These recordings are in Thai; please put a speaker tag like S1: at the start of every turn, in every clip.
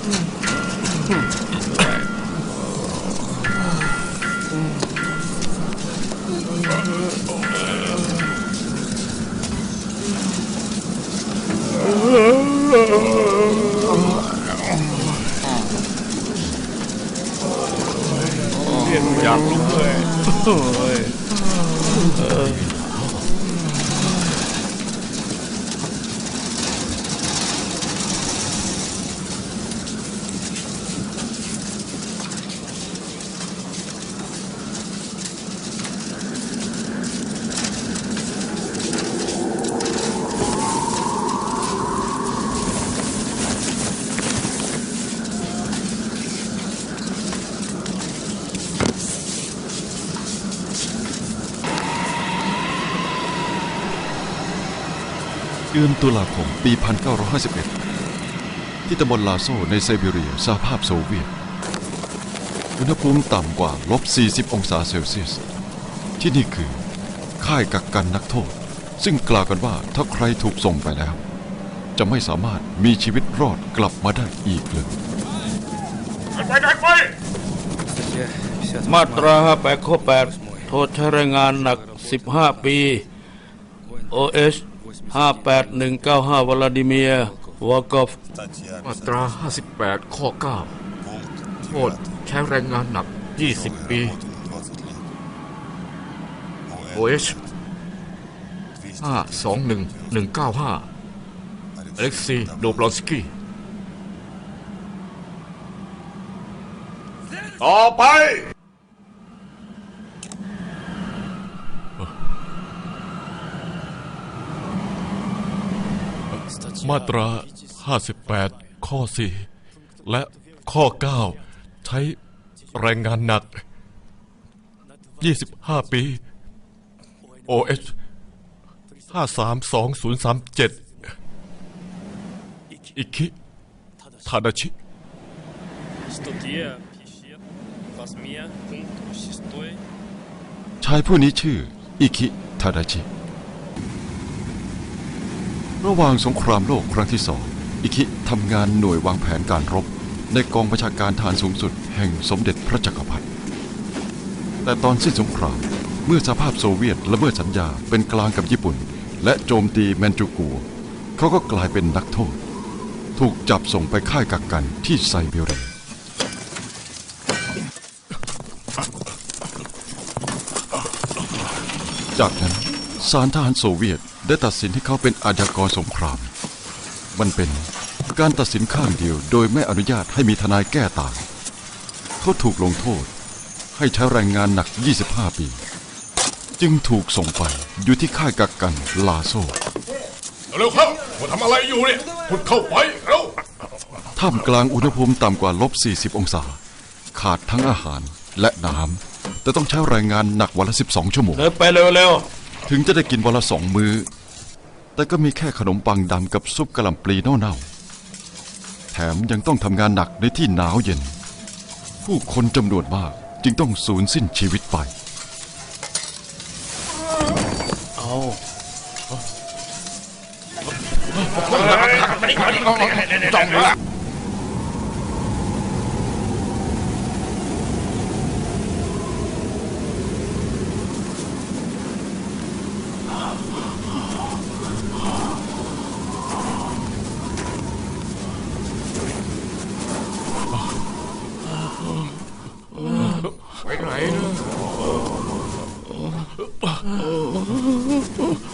S1: อยากลุกเลย
S2: เดือนตุลาคมปี 1951 ที่ตำบลลาโซในไซบีเรียสหภาพโซเวียตอุณหภูมิต่ำกว่า-40 องศาเซลเซียสที่นี่คือค่ายกักกันนักโทษซึ่งกล่าวกันว่าถ้าใครถูกส่งไปแล้วจะไม่สามารถมีชีวิตรอดกลับมาได้อีกเลย
S1: ไปมาตรา58 ข้อ 8 โทษใช้แรงงานหนัก15 ปี OH 58195 วลาดิเมียร์วอกอฟ
S3: มาตรา58 ข้อ 9 โทษใช้แรงงานหนัก20 ปี OH 521195 อเล็กซีย์ โดบลอนสกี้
S1: ต่อไป
S3: มาตรา58 ข้อ 4 และข้อ 9 ใช้แรงงานหนัก25 ปี OH 532037 อิคิ ทาดาชิ
S2: ชายผู้นี้ชื่ออิคิ ทาดาชิระหว่างสงครามโลกครั้งที่2อิคิทำงานหน่วยวางแผนการรบในกองบัญชาการทหารสูงสุดแห่งสมเด็จพระจักรพรรดิแต่ตอนสิ้นสงครามเมื่อสหภาพโซเวียตละเมิดสัญญาเป็นกลางกับญี่ปุ่นและโจมตีแมนจูกัวเขาก็กลายเป็นนักโทษถูกจับส่งไปค่ายกักกันที่ไซบีเรียจากนั้นศาลทหารโซเวียตได้ตัดสินให้เขาเป็นอาชญากรสงครามมันเป็นการตัดสินข้างเดียวโดยไม่อนุญาตให้มีทนายแก้ต่างเขาถูกลงโทษให้ใช้แรงงานหนัก25 ปีจึงถูกส่งไปอยู่ที่ค่ายกักกันลาโซ
S1: เร็วครับคุณทำอะไรอยู่เนี่ยคุณเข้าไปเร็ว
S2: ท่ามกลางอุณหภูมิต่ำกว่า-40 องศาขาดทั้งอาหารและน้ำแต่ต้องใช้แรงงานหนักวันละ12 ชั่วโมง
S1: ไปเร็ว
S2: ถึงจะได้กินวันละ2 มื้อแต่ก็มีแค่ขนมปังดำกับซุปกะหล่ำปลีเน่าๆแถมยังต้องทำงานหนักในที่หนาวเย็นผู้คนจำนวนมากจึงต้องสูญสิ้นชีวิตไป
S1: จ้องเลย
S3: ไปไหนนะ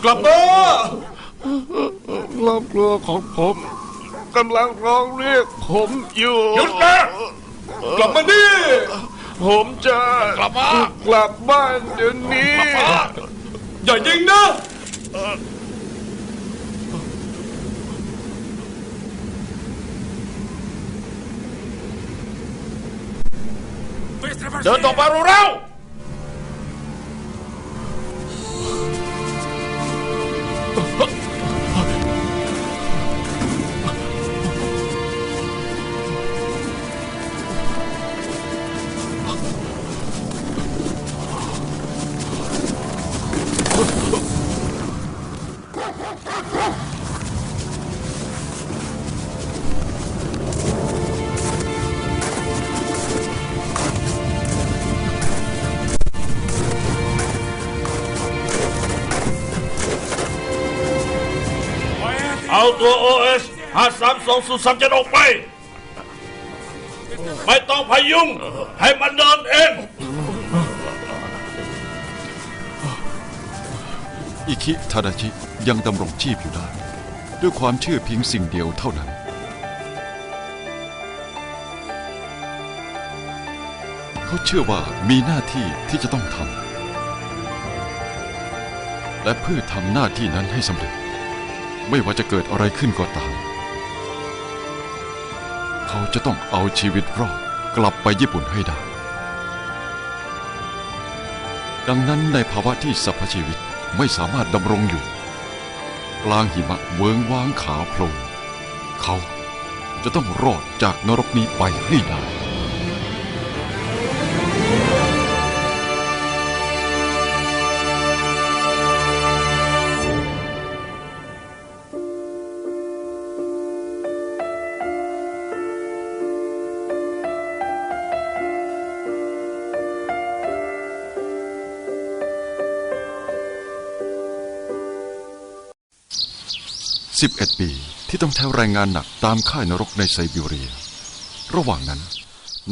S1: กลับมาครอบครัวของผมกำลังร้องเรียกผมอยู่หยุดนะกลับมาดิผมจะกลับบ้านเดี๋ยวนี้อย่ายิงนะเดินต่อไปเร็ว
S4: ตัว OS 532-037ออกไป ไม่ต้องพยุงให้มันเดินเอง
S2: อิคิทาดาชิยังดำรงชีพอยู่ได้ด้วยความเชื่อเพียงสิ่งเดียวเท่านั้นเขาเชื่อว่ามีหน้าที่ที่จะต้องทำและเพื่อทำหน้าที่นั้นให้สำเร็จไม่ว่าจะเกิดอะไรขึ้นก็ตามเขาจะต้องเอาชีวิตรอดกลับไปญี่ปุ่นให้ได้ดังนั้นในภาวะที่สรรพชีวิตไม่สามารถดำรงอยู่กลางหิมะเวิ้งว้างขาวโพลนเขาจะต้องรอดจากนรกนี้ไปให้ได้ 11 ปีที่ต้องใช้แรงงานหนักตามค่ายนรกในไซบีเรียระหว่างนั้น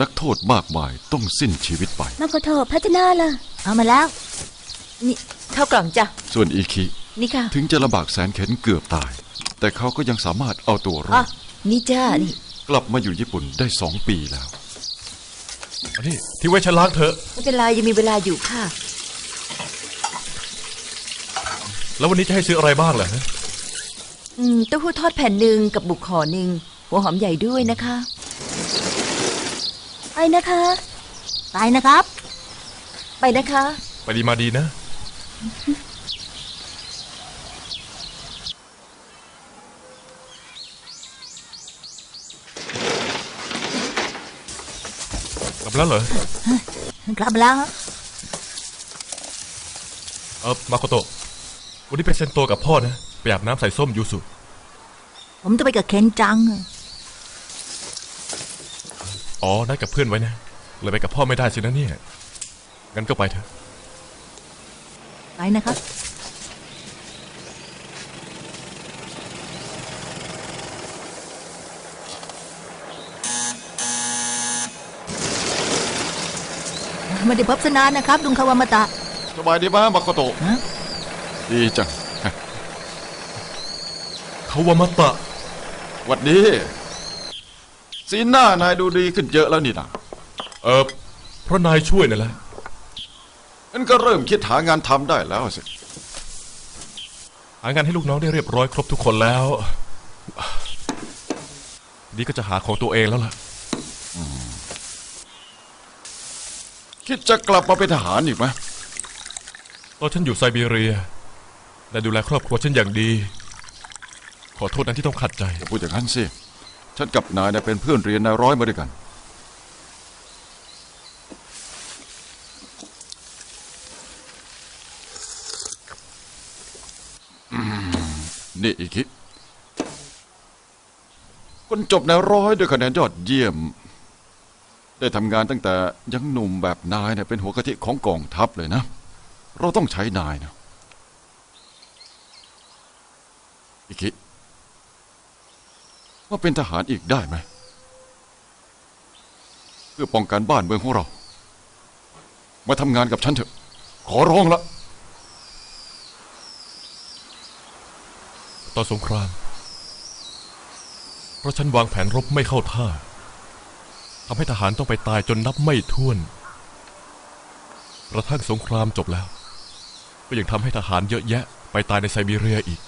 S2: นักโทษมากมายต้องสิ้นชีวิตไป
S5: มาโกโตพัฒนาล่ะเอามาแล้วนี่เข้ากล่องจ้ะ
S2: ส่วนอิคิ
S5: นี่ค่ะ
S2: ถึงจะลำบากแสนเข็ญเกือบตายแต่เขาก็ยังสามารถเอาตัวรอด
S5: นี่จ้านี่
S2: กลับมาอยู่ญี่ปุ่นได้2 ปีแล้ว
S3: อันนี้ที่ไว้ฉันล้างเถอะ
S5: ไม่เป็นไรยังมีเวลาอยู่ค่ะ
S3: แล้ววันนี้จะให้ซื้ออะไรบ้างล่ะ
S5: เต้าหู้ทอดแผ่นหนึ่งกับบุกห่อหนึ่งหัวหอมใหญ่ด้วยนะคะไปนะคะไปนะครับไปนะคะ
S3: ไปดีมาดีนะกลับแล้วเหร
S5: อกลับแล้ว
S3: มาโคโตะวันนี้ไปเซ็นโตกับพ่อนะไปอาบน้ำใส่ส้มยูสุ
S5: ผมจะไปกับเคนจัง
S3: อ๋อนัดกับเพื่อนไว้นะเลยไปกับพ่อไม่ได้สินะเนี่ยงั้นก็ไปเถอะ
S5: ไปนะครับไม่ได้พบสนานนะครับลุงคาวามาตะ
S2: สบายดีไหมมาโคโตะดีจัง
S3: คาวามาตะ
S2: วัดดีสีหน้านายดูดีขึ้นเยอะแล้วนี่นะ
S3: เพราะนายช่วยนั่นแหละ
S2: งั้นก็เริ่มคิดหางานทำได้แล้วสิ
S3: หางานให้ลูกน้องได้เรียบร้อยครบทุกคนแล้วนี่ก็จะหาของตัวเองแล้วล่ะ
S2: คิดจะกลับมาเป็นทหารอีกไหม
S3: ตอนฉันอยู่ไซบีเรียได้ดูแลครอบครัวฉันอย่างดีขอโทษนะที่ต้องขัดใจ
S2: อย่าพูดอย่างนั้นสิฉันกับนายเป็นเพื่อนเรียนนายร้อยมาด้วยกันนี่อีกทีคนจบนายร้อยด้วยคะแนนยอดเยี่ยมได้ทำงานตั้งแต่ยังหนุ่มแบบนายเป็นหัวกะทิของกองทัพเลยนะเราต้องใช้นายนะอีกทีว่าเป็นทหารอีกได้ไหมเพื่อป้องกันบ้านเมืองของเรามาทำงานกับฉันเถอะขอร้องละ
S3: ตอนสงครามเพราะฉันวางแผนรบไม่เข้าท่าทำให้ทหารต้องไปตายจนนับไม่ถ้วนกระทั่งสงครามจบแล้วก็ยังทำให้ทหารเยอะแยะไปตายในไซบีเรียอีก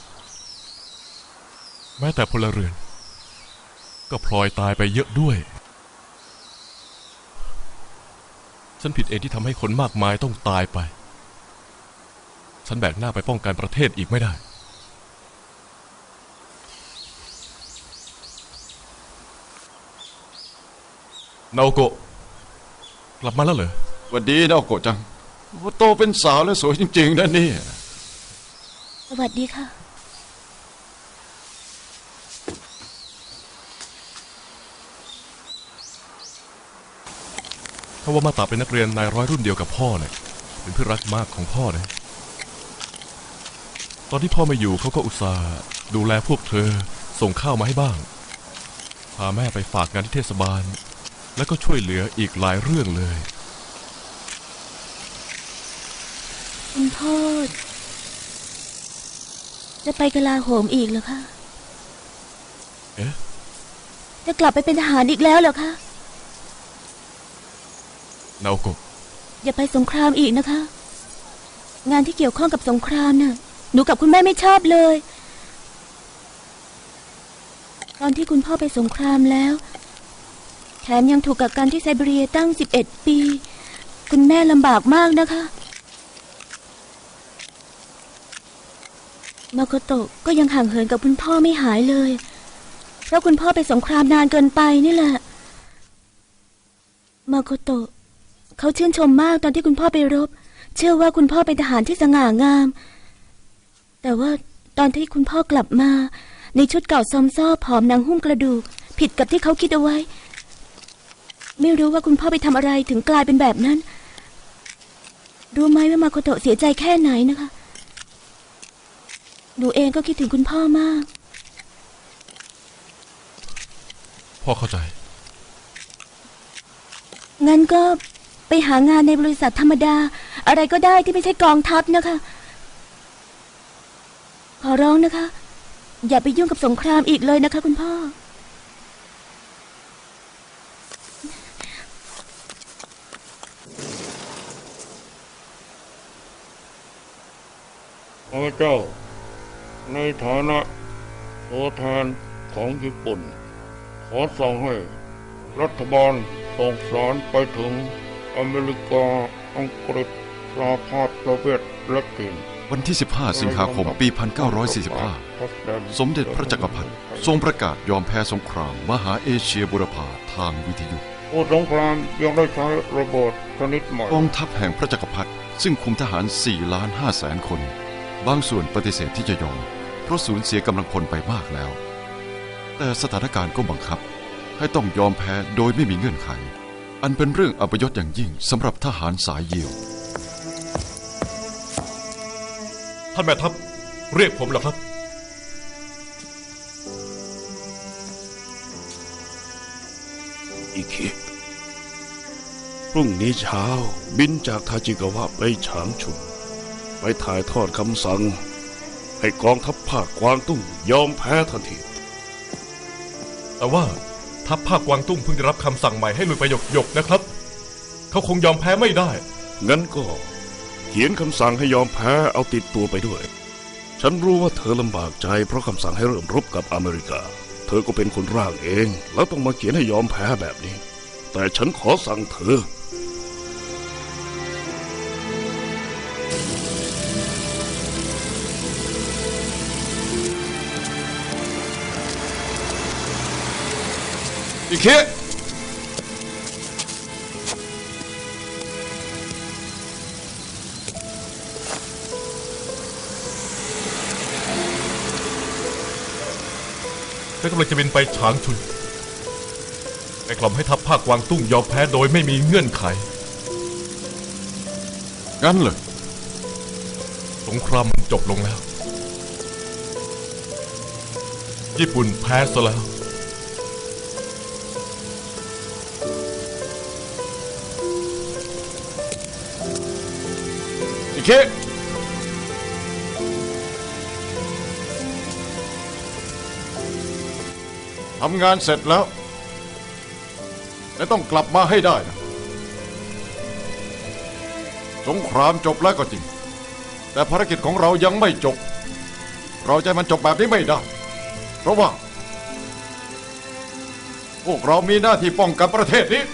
S3: แม้แต่พลเรือนก็พลอยตายไปเยอะด้วยฉันผิดเองที่ทำให้คนมากมายต้องตายไปฉันแบกหน้าไปป้องกันประเทศอีกไม่ได้นาโอโกะกลับมาแล้วเหรอ
S2: สวัสดีนาโอโกะจังโตเป็นสาวแล้วสวยจริงๆนะนี่
S5: สวัสดีค่ะ
S3: คาวามาตะเป็นนักเรียนนายร้อยรุ่นเดียวกับพ่อเนี่ยเป็นเพื่อนรักมากของพ่อเลยตอนที่พ่อไม่อยู่เขาก็อุตส่าห์ดูแลพวกเธอ ส่งข้าวมาให้บ้างพาแม่ไปฝากงานที่เทศบาลแล้วก็ช่วยเหลืออีกหลายเรื่องเลย
S6: คุณพ่อจะไปกลาโหมอีกเหรอคะ
S3: เอ๊ะ
S6: จะกลับไปเป็นทหารอีกแล้วเหรอคะ
S3: นาโอโกะ
S6: อย่าไปสงครามอีกนะคะ งานที่เกี่ยวข้องกับสงครามน่ะหนูกับคุณแม่ไม่ชอบเลย ตอนที่คุณพ่อไปสงครามแล้วแถมยังถูกกักกันที่ไซบีเรียตั้ง11 ปี คุณแม่ลำบากมากนะคะมาโคโตะก็ยังห่างเหินกับคุณพ่อไม่หายเลยเพราะคุณพ่อไปสงครามนานเกินไปนี่แหละมาโคโตะเขาชื่นชมมากตอนที่คุณพ่อไปรบเชื่อว่าคุณพ่อเป็นทหารที่สง่างาม แต่ว่าตอนที่คุณพ่อกลับมาในชุดเก่าซอมซ่อผอมหนังหุ้มกระดูกผิดกับที่เขาคิดเอาไว้ไม่รู้ว่าคุณพ่อไปทำอะไรถึงกลายเป็นแบบนั้นรู้ไหมว่ามาโคโตะเสียใจแค่ไหนนะคะหนูเองก็คิดถึงคุณพ่อมาก
S3: พ่อเข้าใจ
S6: งั้นก็ไปหางานในบริษัทธรรมดาอะไรก็ได้ที่ไม่ใช่กองทัพนะคะขอร้องนะคะอย่าไปยุ่งกับสงครามอีกเลยนะคะคุณพ่อ
S4: พระเจ้าในฐานะตัวแทนของญี่ปุ่นขอสั่งให้รัฐบาลส่งสารไปถึงอเมริกาอังกฤษสหภาพโซเวียตและจีน
S2: วันที่ 15 สิงหาคม ปี 1945 สมเด็จพระจักรพรรดิทรงประกาศยอมแพ้สงครามมหาเอเชียบุรพาทางวิทยุ
S4: ผู้สงครามยังได้ใช้ระเบิดชนิดใหม่
S2: กองทัพแห่งพระจักรพรรดิซึ่งคุมทหาร 4,500,000 คน บางส่วนปฏิเสธที่จะยอมเพราะสูญเสียกำลังพลไปมากแล้ว แต่สถานการณ์ก็บังคับให้ต้องยอมแพ้โดยไม่มีเงื่อนไข อันเป็นเรื่องอัปยศอย่างยิ่งสำหรับทหารสายเยี่ยว
S3: ท่านแม่ทัพเรียกผมเหรอครับ
S7: อิคิพรุ่งนี้เช้าบินจากทาจิกาวะไปฉางชุนไปถ่ายทอดคำสั่งให้กองทัพภาคกวางตุ้งยอมแพ้ทันที
S3: แต่ว่าทัพภาคกวางตุ้งเพิ่งได้รับคำสั่งใหม่ให้ลุยไปหยกๆนะครับ เขาคงยอมแพ้ไม่ได้
S7: งั้นก็เขียนคำสั่งให้ยอมแพ้เอาติดตัวไปด้วย ฉันรู้ว่าเธอลำบากใจเพราะคำสั่งให้เริ่มรบกับอเมริกา เธอก็เป็นคนร่างเองแล้วต้องมาเขียนให้ยอมแพ้แบบนี้ แต่ฉันขอสั่งเธอ
S2: อิเค
S3: และกำลังจะบินไปฉางชุนไปกล่อมให้ทัพภาคกวางตุ้งยอมแพ้โดยไม่มีเงื่อนไข
S2: งั้นเลย
S3: สงครามมันจบลงแล้ว ญี่ปุ่นแพ้ซะแล้ว
S2: อิเค ทำงานเสร็จแล้วและต้องกลับมาให้ได้นะสงครามจบแล้วก็จริงแต่ภารกิจของเรายังไม่จบเราจะให้มันจบแบบนี้ไม่ได้เพราะว่าพวกเรามีหน้าที่ป้องกันประเทศนี้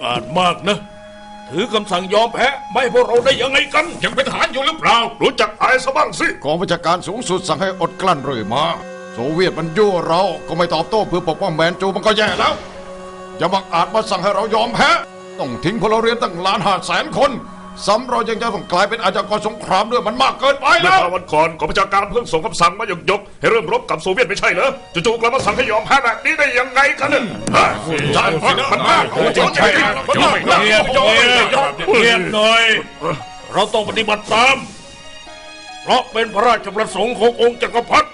S4: อาจมากนะ ถือคำสั่งยอมแพ้ไม่ให้พวกเราได้ยังไงกัน
S1: ยังเป็นทหารอยู่หรือเปล่า
S7: รู้จักอายซะบ้างสิ
S2: กองบัญชาการสูงสุดสั่งให้อดกลั้นเรื่อยมา โซเวียตมันยั่วเราก็ไม่ตอบโต้เพื่อปกป้องแมนจูมันก็แย่แล้ว อย่าบังอาจมาสั่งให้เรายอมแพ้ ต้องทิ้งพลเรือนตั้ง1,500,000 คนซ้ำเรายังจะต้องกลายเป็นอาชญากรสงครามด้วยมันมากเกินไป
S7: เมื่
S2: แล้
S7: อ
S2: ว
S7: คราววันก่อนกองบัญชาการเพิ่งส่งคำสั่งมาหยกๆให้เริ่มรบกับโซเวียตไม่ใช่เหรอจู่ๆกลับมาสั่งให้ยอมแพ้แบบนี้ได้ยังไงกันเนี่ยใช่มันมากจริงใช่มันมาก
S4: เงียบหน่อย เราต้องปฏิบัติตาม เพราะเป็นพระราชประสงค์ขององค์จักรพรรดิ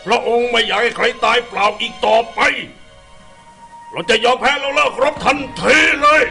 S4: พระองค์ไม่อยากให้ใครตายเปล่าอีกต่อไป เราจะยอมแพ้แล้วเลิกรบทันทีเลย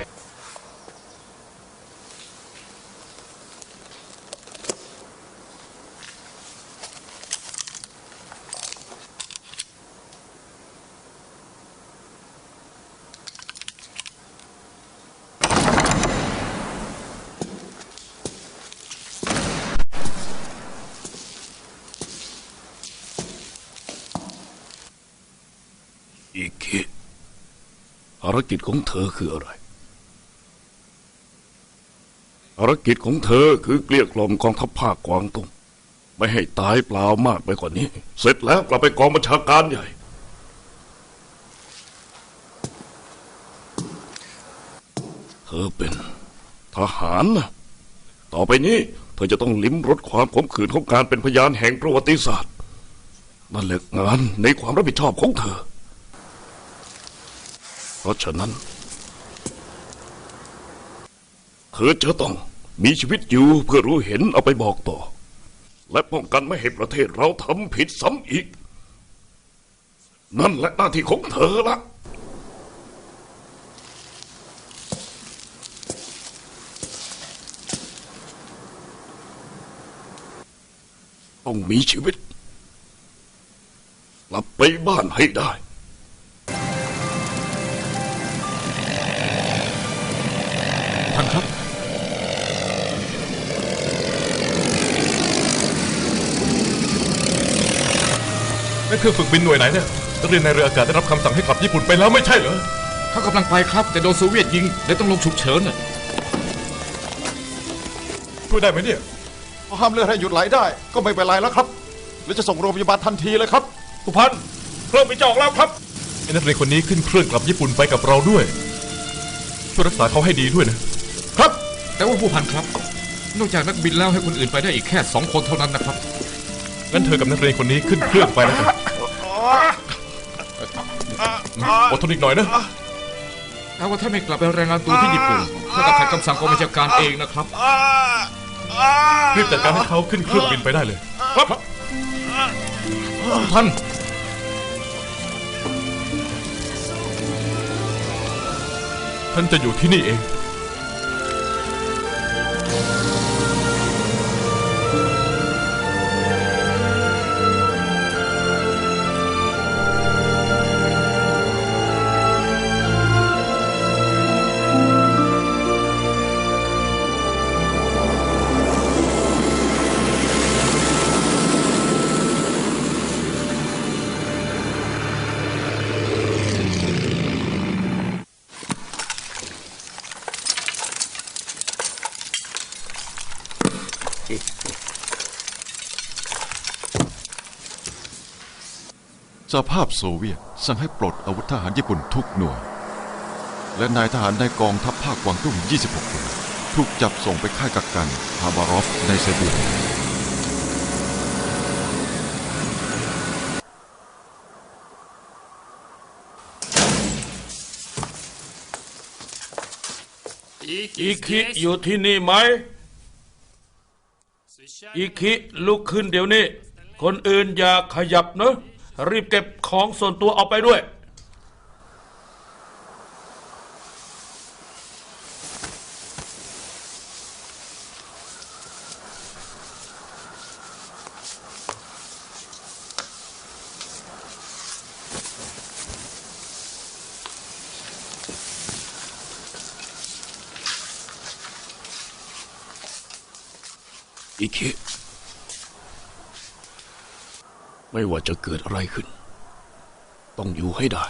S7: อีคิภารกิจของเธอคืออะไร ภารกิจของเธอคือเกลี้ยกล่อมกองทัพภาคกวางตุ้งไม่ให้ตายเปล่ามากไปกว่านี้ เสร็จแล้วกลับไปกองบัญชาการใหญ่ เธอเป็นทหารนะต่อไปนี้เธอจะต้องลิ้มรสความขมขื่นของการเป็นพยานแห่งประวัติศาสตร์นั่นแหละงานในความรับผิดชอบของเธอเพราะฉะนั้นเธอจะต้องมีชีวิตอยู่เพื่อรู้เห็นเอาไปบอกต่อและป้องกันไม่ให้ประเทศเราทำผิดซ้ำอีกนั่นแหละหน้าที่ของเธอละต้องมีชีวิตกลับไปบ้านให้ได้
S3: ท่านครับนั่นคือฝึกบินหน่วยไหนเนี่ยนักเรียนในเรืออากาศได้รับคำสั่งให้กลับญี่ปุ่นไปแล้วไม่ใช่เหรอ
S1: เขากำลังไปครับ แต่โดนโซเวียตยิงเลยต้องลงฉุกเฉินน่ะ
S3: ช่วยได้ไหมเนี่ย
S2: พอห้ามเลือดให้หยุดไหลได้ก็ไม่เป็นไรแล้วครับหรือจะส่งโรงพยาบาลทันทีเลยครับ
S4: ผู้พันเครื่องบินจะออกแล้วครับ
S3: ไอ้นักเรียนคนนี้ขึ้นเครื่องกลับญี่ปุ่นไปกับเราด้วย ช่วยรักษาเขาให้ดีด้วยนะ
S1: ครับ แต่ว่าผู้พันครับ นอกจากนักบินแล้วให้คนอื่นไปได้อีกแค่2 คนเท่านั้นนะครับ
S3: งั้นเธอกับนักเรียนคนนี้ขึ้นเครื่องไปแล้วกันอดทนอีกหน่อยนะ
S1: แต่ว่าถ้าไม่กลับไปรายงานตัวที่ญี่ปุ่นถ้ากับขัดคำสั่งกองบัญชาการเองนะครับ
S3: รีบจัดการให้เขาขึ้นเครื่องบินไปได้เลย
S1: ครับ ท่าน
S3: ท่านจะอยู่ที่นี่เอง
S2: สหภาพโซเวียตสั่งให้ปลดอาวุธทหารญี่ปุ่นทุกหน่วย และนายทหารในกองทัพภาคกวางตุ้ง 26 คนถูกจับส่งไปค่ายกักกันฮาบารอฟในไซบีเรีย
S4: อีคิอยู่ที่นี่ไหม อีคิลุกขึ้นเดี๋ยวนี้ คนอื่นอย่าขยับนะรีบเก็บของส่วนตัวเอาไปด้วย
S7: อิคิไม่ว่าจะเกิดอะไรขึ้น ต้องอยู่ให้ได้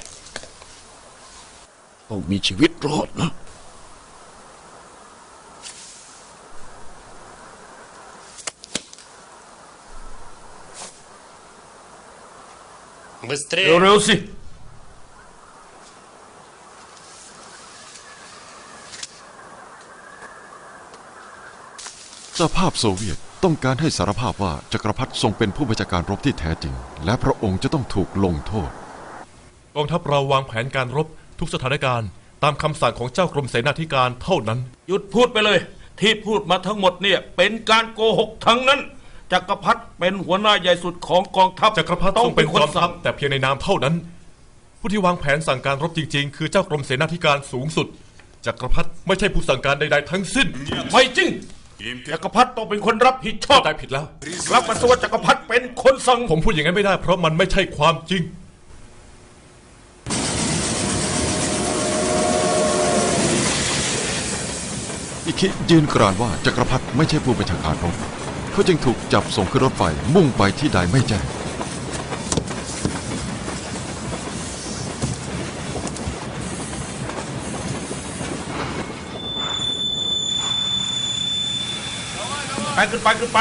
S7: ต้องมีชีวิตรอดนะ
S4: เร็วๆสิ
S2: สหภาพโซเวียตต้องการให้สารภาพว่าจักรพรรดิทรงเป็นผู้บัญชาการรบที่แท้จริงและพระองค์จะต้องถูกลงโทษ
S3: กองทัพเราวางแผนการรบทุกสถานการณ์ตามคำสั่งของเจ้ากรมเสนาธิการเท่านั้น
S4: หยุดพูดไปเลย ที่พูดมาทั้งหมดเนี่ยเป็นการโกหกทั้งนั้นจักรพรรดิเป็นหัวหน้าใหญ่สุดของกองทัพ
S3: จักรพรรดิทรงเป็นจอมทัพแต่เพียงในนามเท่านั้น ผู้ที่วางแผนสั่งการรบจริงๆคือเจ้ากรมเสนาธิการสูงสุดจักรพรรดิไม่ใช่ผู้สั่งการใดๆทั้งสิ้น
S4: ไม่จริงจักรพรรดิต้องเป็นคนรับผิดชอบ
S3: ได้ผิดแล้ว
S4: รับมาตัวจักรพรรดิเป็นคนสั่ง
S3: ผมพูดอย่างนั้นไม่ได้เพราะมันไม่ใช่ความจริง
S2: อิคิยืนกรานว่าจักรพรรดิไม่ใช่ผู้บัญชาการรบเขาจึงถูกจับส่งขึ้นรถไฟมุ่งไปที่ใดไม่แจ้ง
S4: ไปขึ้นไป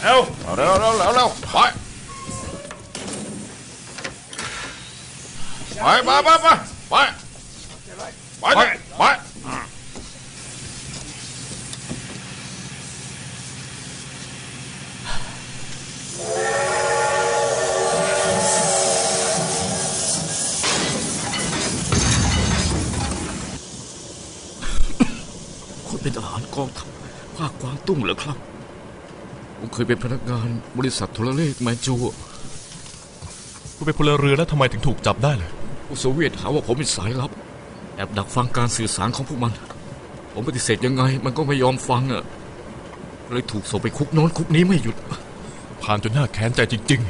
S4: เร็วไป
S8: เป็นทหารกองทัพภาคกวางตุ้งเหรอครับผมเคยเป็นพนักงานบริษัทโทรเลขแมนจู
S3: คุณเป็นพลเรือแล้วทำไมถึงถูกจับได้เลย
S8: ผู้โซเวียตหาว่าผมเป็นสายลับแอบดักฟังการสื่อสารของพวกมันผมปฏิเสธยังไงมันก็ไม่ยอมฟังเลยถูกส่งไปคุกโน้นคุกนี้ไม่หยุด
S3: ผ่านจนน่าแค้นใจจริง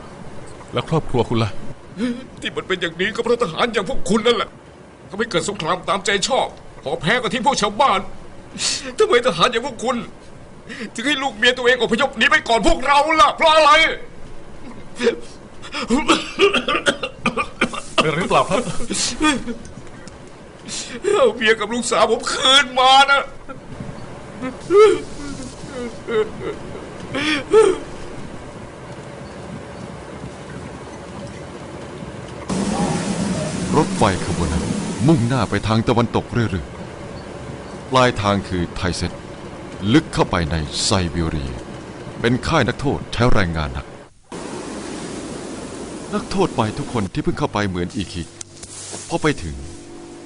S3: ๆแล้วครอบครัวคุณล่ะ
S8: ที่มันเป็นอย่างนี้ก็เพราะทหารอย่างพวกคุณนั่นแหละเขาไม่เกิดสงครามตามใจชอบพอแพ้ก็ทิ้งพวกชาวบ้านทำไมทหารอย่างพวกคุณถึงให้ลูกเมียตัวเองอพยพหนีไปก่อนพวกเราล่ะเพราะอะไร
S3: เป็นหรือเปล่าครับ
S8: เอาเมียกับลูกสาวผมคืนมานะ
S2: รถไฟขบวนนั้นมุ่งหน้าไปทางตะวันตกเรื่อยๆปลายทางคือไทเซตลึกเข้าไปในไซบีเรียเป็นค่ายนักโทษใช้แรงงานหนักนักโทษใหม่ทุกคนที่เพิ่งเข้าไปเหมือนอีคิพอไปถึง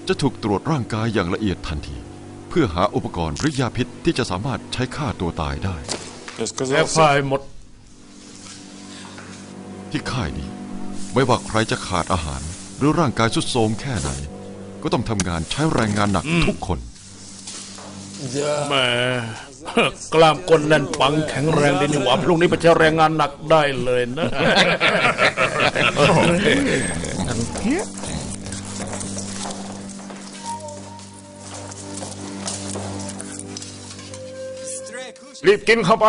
S2: จะถูกตรวจร่างกายอย่างละเอียดทันทีเพื่อหาอุปกรณ์หรือยาพิษที่จะสามารถใช้ฆ่าตัวตายได้
S4: แล้วไฟหมด
S2: ที่ค่ายนี้ไม่ว่าใครจะขาดอาหารหรือร่างกายทรุดโทรมแค่ไหนก็ต้องทำงานใช้แรงงานหนักทุกคน
S4: แม่กล้ามก้นแน่นปังแข็งแรงดีนี่หว่าพรุ่งนี้ไปใช้แรงงานหนักได้เลยนะรีบกินเข้าไป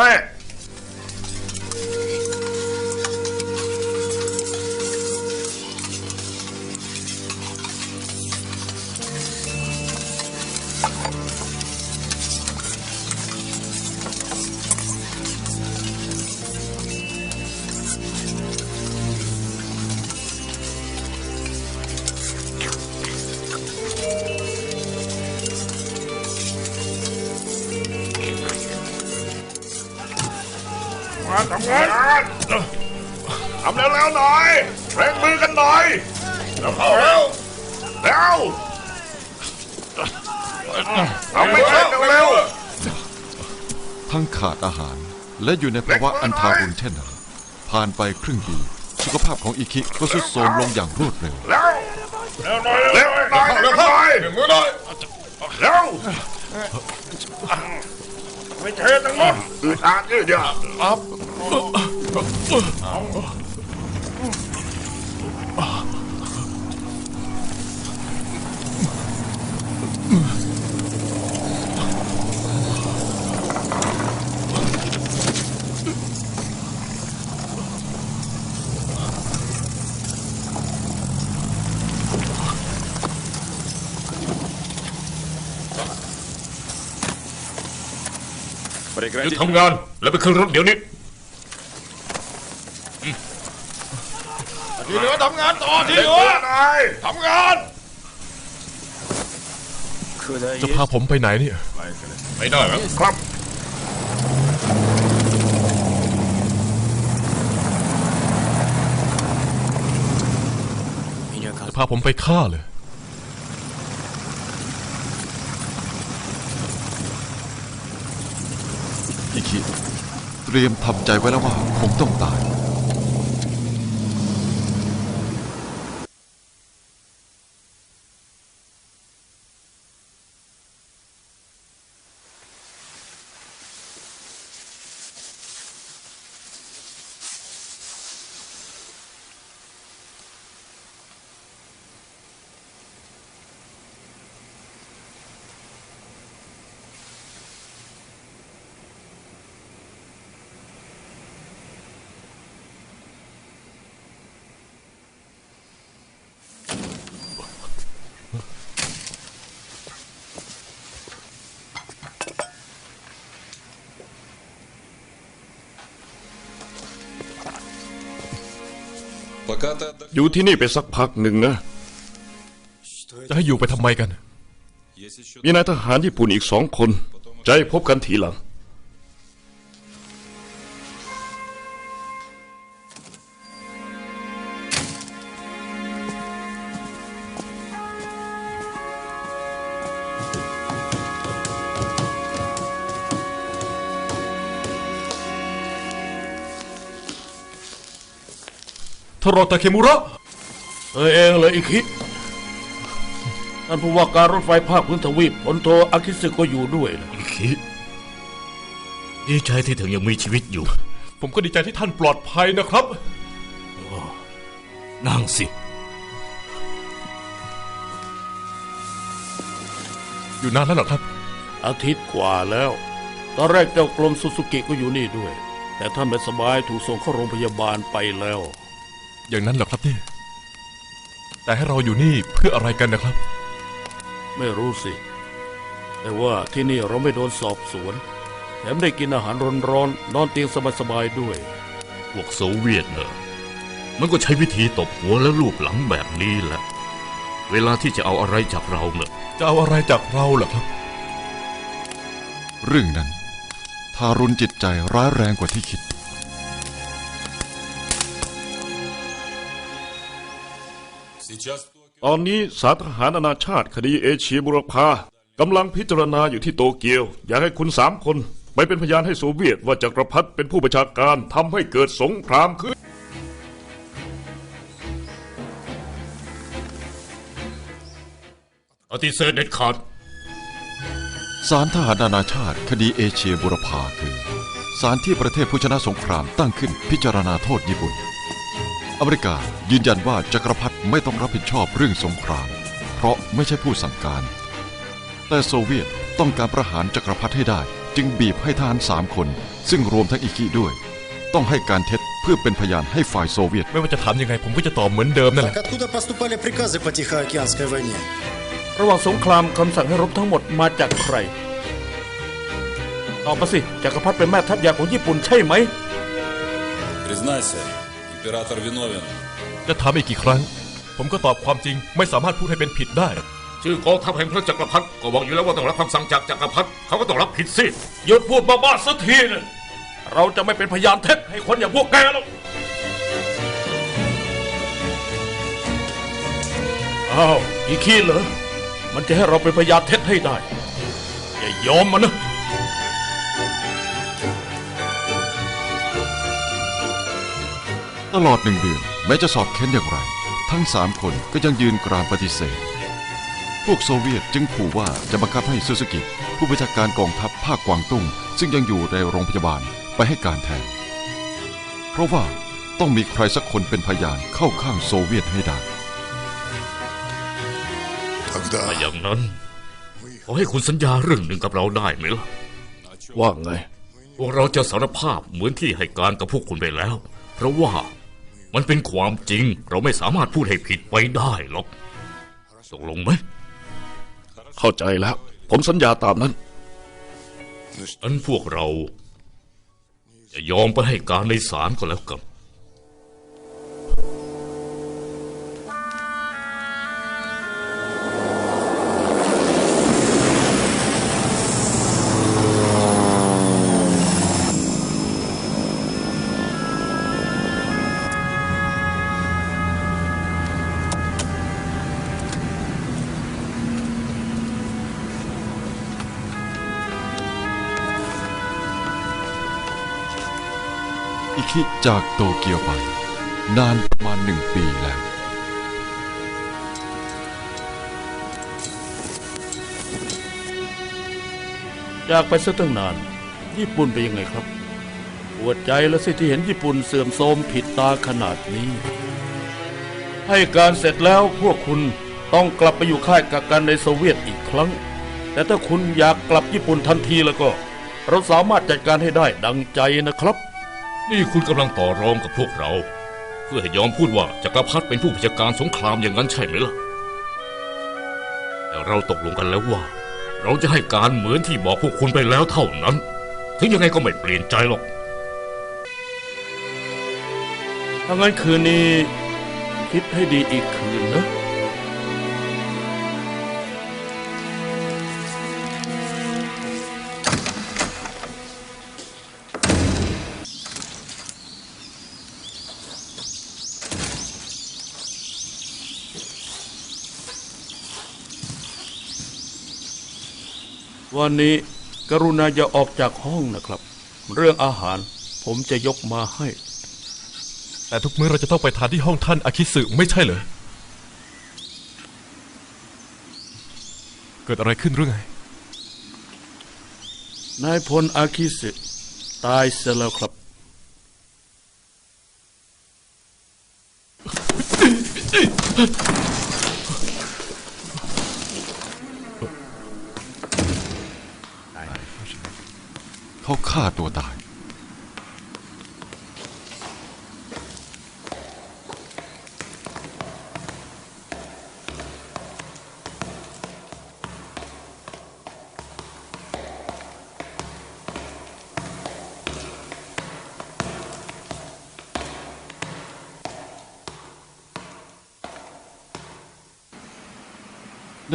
S4: ทำงานทำเร็วๆหน่อยแรงมือกันหน่อยเข้าเร็วทำไม่เสร็จเร็ว
S2: ทั้งขาดอาหารและอยู่ในภาวะอันทารุณเช่นนั้นผ่านไปครึ่งปีสุขภาพของอิคิก็ทรุดโทรมลงอย่างรวดเร็ว
S4: เร็วหน่อยเร็วหน่อยเร็วไม่เททั้งหมดอาดยืดครับหยุดทำงานแล้วไปขึ้นรถเดี๋ยวนี้
S1: ที่เหลือทำงานต่อที่เหลือทำงาน
S3: จะพาผมไปไหนเนี่ย
S1: ไม่ได้แล้วครับ
S3: จะพาผมไปฆ่าเลย
S2: อิคิเตรียมทำใจไว้แล้วว่าผมต้องตาย
S7: อยู่ที่นี่ไปสักพักหนึ่งนะ
S3: จะให้อยู่ไปทำไมกัน
S7: มีนายทหารญี่ปุ่นอีก2 คนจะให้พบกันทีหลัง
S3: โทโรตาเคมุระ
S4: เองเลยอิคิท่านผู้ว่าการรถไฟภาคพื้นทวีปพลโทอากิสึก็อยู่ด้วยนะ
S9: คิดดีใจที่ถึงยังมีชีวิตอยู่
S3: ผมก็ดีใจที่ท่านปลอดภัยนะครับ
S9: นั่งสิ
S3: อยู่นานแล้วเหรอครับ
S4: อาทิตย์กว่าแล้ว ตอนแรกเจ้ากรมซูซูกิก็อยู่นี่ด้วย แต่ท่านไม่สบายถูกส่งเข้าโรงพยาบาลไปแล้ว
S3: อย่างนั้นเหรอครับเนี่ยแต่ให้เราอยู่นี่เพื่ออะไรกันนะครับ
S4: ไม่รู้สิ แต่ว่าที่นี่เราไม่โดนสอบสวน แถมได้กินอาหารร้อนๆนอนเตียงสบายๆด้วย
S9: พวกโซเวียตเนอะมันก็ใช้วิธีตบหัวและลูบหลังแบบนี้แหละ เวลาที่จะเอาอะไรจากเราเนอะ
S3: จะเอาอะไรจากเราเหรอครับ
S2: เรื่องนั้นทารุณจิตใจร้ายแรงกว่าที่คิด
S7: ตอนนี้ศาลทหารนานาชาติคดีเอเชียบุรพากำลังพิจารณาอยู่ที่โตเกียว อยากให้คุณ3 คนไปเป็นพยานให้โซเวียตว่าจักรพรรดิเป็นผู้บัญชาการทำให้เกิดสงครามขึ้น
S8: ปฏิเสธเด็ดขาด
S2: ศาลทหารนานาชาติคดีเอเชียบุรพาคือศาลที่ประเทศผู้ชนะสงครามตั้งขึ้นพิจารณาโทษญี่ปุ่นอเมริกายืนยันว่าจักรพรรดิไม่ต้องรับผิดชอบเรื่องสงครามเพราะไม่ใช่ผู้สั่งการแต่โซเวียตต้องการประหารจักรพรรดิให้ได้จึงบีบให้ทหาร3 คนซึ่งรวมทั้งอิคิด้วยต้องให้การเท็จเพื่อเป็นพยานให้ฝ่ายโซเวียต
S3: ไม่ว่าจะถามยังไงผมก็จะตอบเหมือนเดิมนั่นแหละ
S10: Откуда поступали приказы по Тихоокеанской войне?
S4: ระหว่างสงครามคำสั่งให้รบทั้งหมดมาจากใครตอบมาสิจักรพรรดิเป็นแม่ทัพใหญ่ของญี่ปุ่นใช่ไหม
S11: Признайся, император виновен.
S3: จะถามอีกกี่ครั้ง ผมก็ตอบความจริงไม่สามารถพูดให้เป็นผิดได้
S8: ชื่อกองทัพแห่งพระจักรพรรดิก็บอกอยู่แล้วว่าต้องรับคำสั่งจากจักรพรรดิเขาก็ต้องรับผิดสิหยุดพูดบ้าๆสักทีนึง
S4: เราจะไม่เป็นพยานเท็จให้คนอย่างพวกแกหรอกอ้าวอีขี้เหรอมันจะให้เราเป็นพยานเท็จให้ได้อย่ายอมมันนะ
S2: ตลอด1 เดือนแม้จะสอบเค้นอย่างไรทั้ง3 คนก็ยังยืนกรานปฏิเสธพวกโซเวียตจึงขู่ว่าจะบังคับให้ซูซูกิผู้บัญชาการกองทัพภาคกวางตุ้งซึ่งยังอยู่ในโรงพยาบาลไปให้การแทนเพราะว่าต้องมีใครสักคนเป็นพยานเข้าข้างโซเวียตให้ได้
S9: ถ้าอย่างนั้นขอให้คุณสัญญาเรื่องหนึ่งกับเราได้ไหมล่ะ
S7: ว่าไง
S9: พวกเราจะสารภาพเหมือนที่ให้การกับพวกคุณไปแล้ว เพราะว่ามันเป็นความจริงเราไม่สามารถพูดให้ผิดไปได้หรอกตกลงไหม
S7: เข้าใจแล้ว ผมสัญญาตามนั้น
S9: อันพวกเราจะยอมไปให้การในศาลก็แล้วกัน
S2: อิคิจากโตเกียวไป นานประมาณ1 ปีแล้ว
S4: จากไปซะตั้งนาน ญี่ปุ่นเป็นยังไงครับปวดใจแล้วสิที่เห็นญี่ปุ่นเสื่อมโทรมผิดตาขนาดนี้ ให้การเสร็จแล้วพวกคุณต้องกลับไปอยู่ค่ายกักกันในโซเวียตอีกครั้ง แต่ถ้าคุณอยากกลับญี่ปุ่นทันทีแล้วก็ เราสามารถจัดการให้ได้ดังใจนะครับ
S9: นี่คุณกำลังต่อรองกับพวกเรา เพื่อให้ยอมพูดว่าจักรพรรดิเป็นผู้บัญชาการสงครามอย่างนั้นใช่ไหมล่ะแต่เราตกลงกันแล้วว่า เราจะให้การเหมือนที่บอกพวกคุณไปแล้วเท่านั้น ถึงยังไงก็ไม่เปลี่ยนใจหรอก
S4: ถ้างั้นคืนนี้คิดให้ดีอีกคืนนะ วันนี้กรุณาอย่าออกจากห้องนะครับ เรื่องอาหารผมจะยกมาให้
S3: แต่ทุกมื้อเราจะต้องไปทานที่ห้องท่านอาคิสึไม่ใช่เหรอเกิดอะไรขึ้นหรือไง
S4: นายพลอาคิสึตายเสียแล้วครับ
S2: เขาฆ่าตัวตาย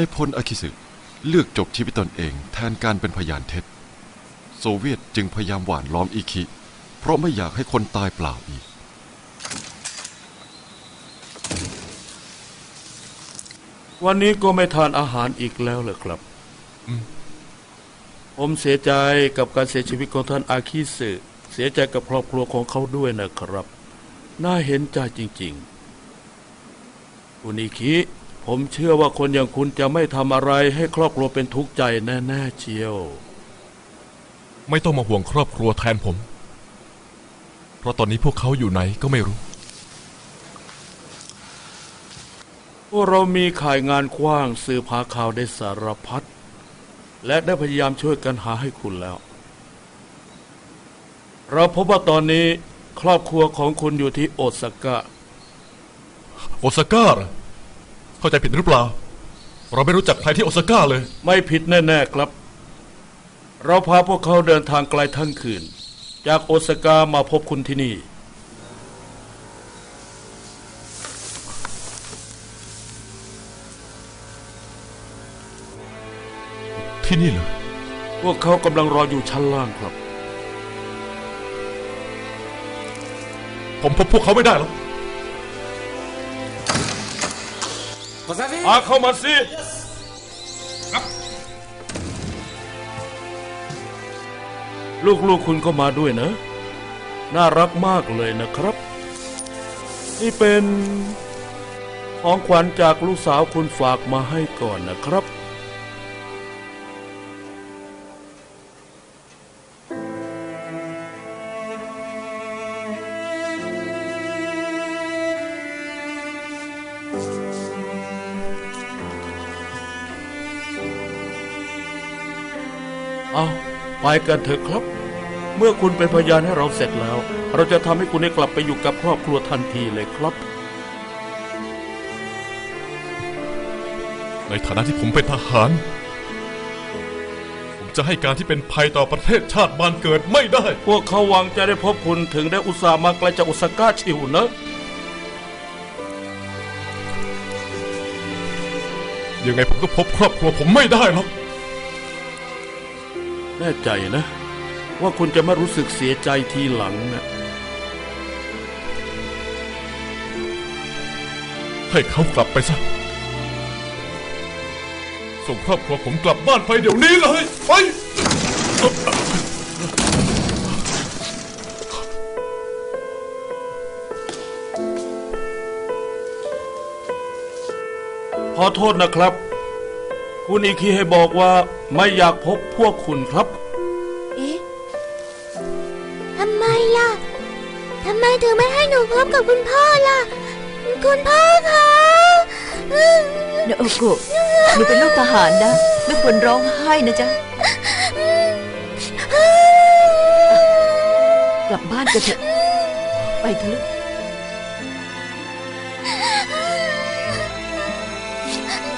S2: ในพลอาคิสึเลือกจบชีวิตตนเองแทนการเป็นพยานเท็จโซเวียตจึงพยายามหว่านล้อมอิคิเพราะไม่อยากให้คนตายเปล่าอีก
S4: วันนี้ก็ไม่ทานอาหารอีกแล้วเหรอครับ ผมเสียใจกับการเสียชีวิตของท่านอาคิสึเสียใจกับครอบครัวของเขาด้วยนะครับ น่าเห็นใจจริงๆคุณอิคิผมเชื่อว่าคนอย่างคุณจะไม่ทำอะไรให้ครอบครัวเป็นทุกข์ใจแน่ๆเชียว
S3: ไม่ต้องมาห่วงครอบครัวแทนผม เพราะตอนนี้พวกเขาอยู่ไหนก็ไม่รู้
S4: พวกเรามีข่ายงานกว้างสืบหาข่าวได้สารพัดและได้พยายามช่วยกันหาให้คุณแล้ว เราพบว่าตอนนี้ครอบครัวของคุณอยู่ที่โอซาก้า
S3: โอซาก้าเหรอเข้าใจผิดหรือเปล่า เราไม่รู้จักใครที่โอซาก้าเลย
S4: ไม่ผิดแน่ๆครับ เราพาพวกเขาเดินทางไกลทั้งคืนจากโอซาก้ามาพบคุณที่นี่
S3: ที่นี่เหรอ
S4: พวกเขากำลังรออยู่ชั้นล่างครับ
S3: ผมพบพวกเขาไม่ได้หรอก
S4: มาเข้ามาสิลูกๆคุณก็มาด้วยนะ น่ารักมากเลยนะครับ นี่เป็นของขวัญจากลูกสาวคุณฝากมาให้ก่อนนะครับ เอาไปกันเถอะครับ เมื่อคุณเป็นพยานให้เราเสร็จแล้ว เราจะทำให้คุณได้กลับไปอยู่กับครอบครัวทันทีเลยครับ
S3: ในฐานะที่ผมเป็นทหาร ผมจะให้การที่เป็นภัยต่อประเทศชาติบ้านเกิดไม่ได้
S4: พวกเขาหวังจะได้พบคุณถึงได้อุตส่าห์มาไกลจากโอซาก้าชิวนะ
S3: ยังไงผมก็พบครอบครัวผมไม่ได้หรอก
S4: แน่ใจนะ ว่าคุณจะไม่รู้สึกเสียใจทีหลังนะ
S3: ให้เขากลับไปซะ ส่งครอบครัวผมกลับบ้านไปเดี๋ยวนี้เลยไป
S4: ขอโทษนะครับ คุณอิคิให้บอกว่าไม่อยากพบพวกคุณครับ
S6: เอ๊ะทำไมล่ะทำไมถึงไม่ให้หนูพบกับคุณพ่อล่ะ คุณพ่อคะ
S5: เนโอโกะหนูเป็นลูกทหารนะ ไม่ควรร้องไห้นะจ๊ะ กลับบ้านกันเถอะไปเถอะลูก